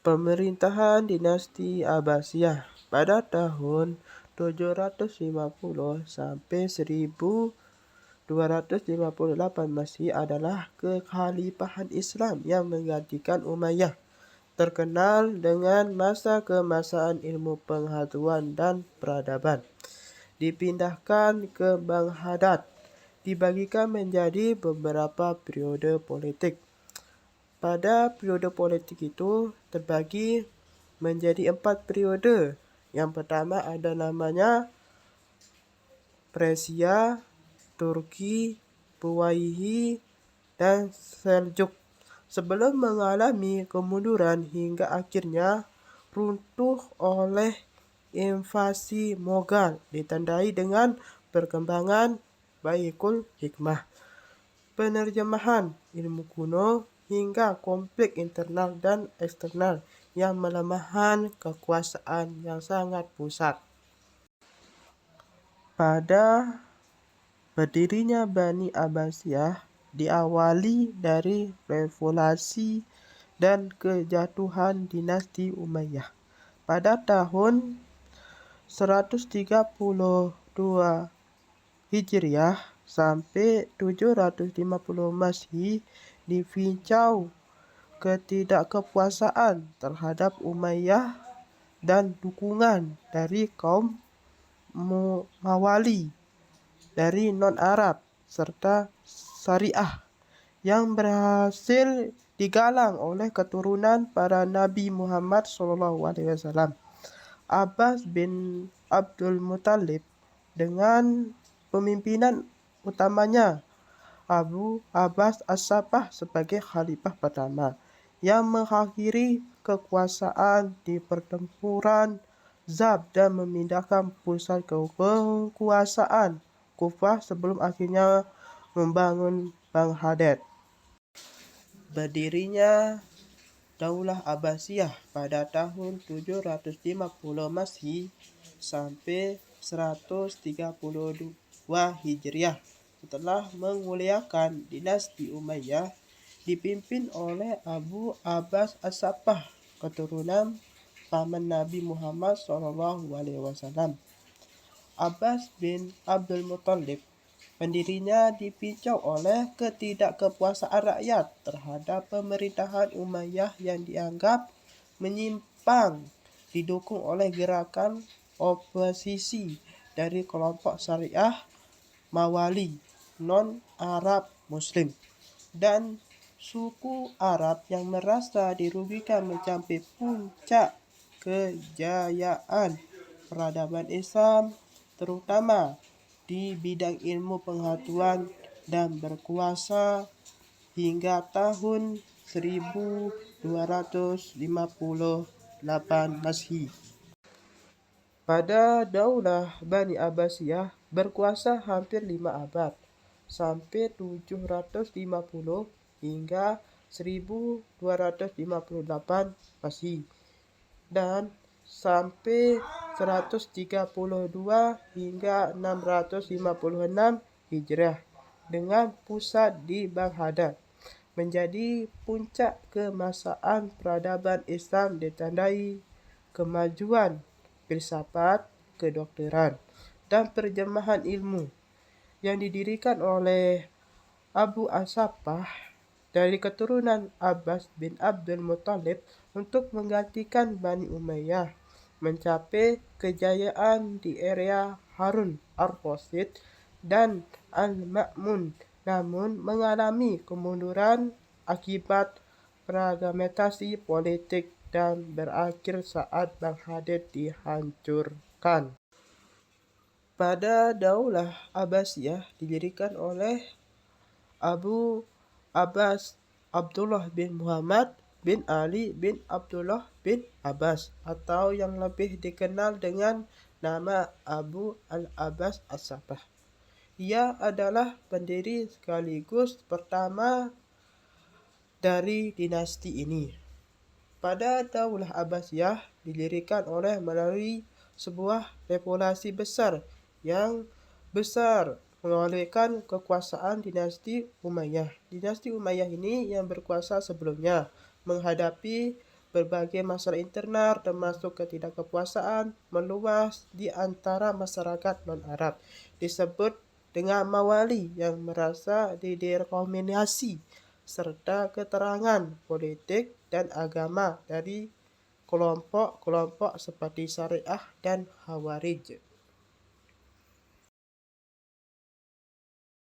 Pemerintahan dinasti Abbasiyah pada tahun 750 sampai 1258 Masehi adalah kekhalifahan Islam yang menggantikan Umayyah, terkenal dengan masa keemasan ilmu pengetahuan dan peradaban. Dipindahkan ke Baghdad, dibagikan menjadi beberapa periode politik. Pada periode politik itu terbagi menjadi 4 periode. Yang pertama ada namanya Persia, Turki, Buwayhi, dan Seljuk. Sebelum mengalami kemunduran hingga akhirnya runtuh oleh invasi Moghal, ditandai dengan perkembangan Baitul Hikmah, penerjemahan ilmu kuno, hingga konflik internal dan eksternal yang melemahkan kekuasaan yang sangat pusat. Pada berdirinya Bani Abbasiyah diawali dari revolusi dan kejatuhan dinasti Umayyah. Pada tahun 132 Hijriah sampai 750 Masehi dipicu ketidakpuasan terhadap Umayyah dan dukungan dari kaum Mawali dari non-Arab serta Syariah yang berhasil digalang oleh keturunan para Nabi Muhammad SAW. Abbas bin Abdul Muthalib dengan pemimpinan utamanya Abu Abbas As-Sabbah sebagai khalifah pertama yang mengakhiri kekuasaan di pertempuran Zab dan memindahkan pusat kekuasaan Kufah sebelum akhirnya membangun Baghdad. Berdirinya Daulah Abbasiyah pada tahun 750 Masehi sampai 132 Hijriah setelah memuliakan dinasti Umayyah dipimpin oleh Abu Abbas As-Sabbah, keturunan paman Nabi Muhammad SAW. Abbas bin Abdul Muthalib, pendirinya, dipicu oleh ketidakpuasan rakyat terhadap pemerintahan Umayyah yang dianggap menyimpang, didukung oleh gerakan oposisi dari kelompok Syariah, Mawali, non-Arab Muslim, dan suku Arab yang merasa dirugikan mencapai puncak kejayaan peradaban Islam, terutama di bidang ilmu pengetahuan, dan berkuasa hingga tahun 1258 Masehi. Pada Daulah Bani Abbasiyah berkuasa hampir 5 abad, sampai 750 hingga 1258 Masehi, dan sampai 132 hingga 656 Hijriah dengan pusat di Baghdad, menjadi puncak keemasan peradaban Islam ditandai kemajuan filsafat, kedokteran, dan terjemahan ilmu yang didirikan oleh Abu As-Sabbah dari keturunan Abbas bin Abdul Muthalib untuk menggantikan Bani Umayyah, mencapai kejayaan di era Harun al-Rasyid dan Al-Ma'mun, namun mengalami kemunduran akibat fragmentasi politik dan berakhir saat Baghdad dihancurkan. Pada Daulah Abbasiyah didirikan oleh Abu Abbas Abdullah bin Muhammad bin Ali bin Abdullah bin Abbas, atau yang lebih dikenal dengan nama Abu al-Abbas As-Sabbah. Ia adalah pendiri sekaligus pertama dari dinasti ini. Pada Daulah Abbasiyah didirikan oleh melalui sebuah revolusi besar yang besar mengalihkan kekuasaan dinasti Umayyah. Dinasti Umayyah ini yang berkuasa sebelumnya menghadapi Berbagai masalah internal termasuk ketidakpuasaan meluas di antara masyarakat non-Arab disebut dengan mawali yang merasa didiskriminasi serta keterangan politik dan agama dari kelompok-kelompok seperti Syariah dan Khawarij.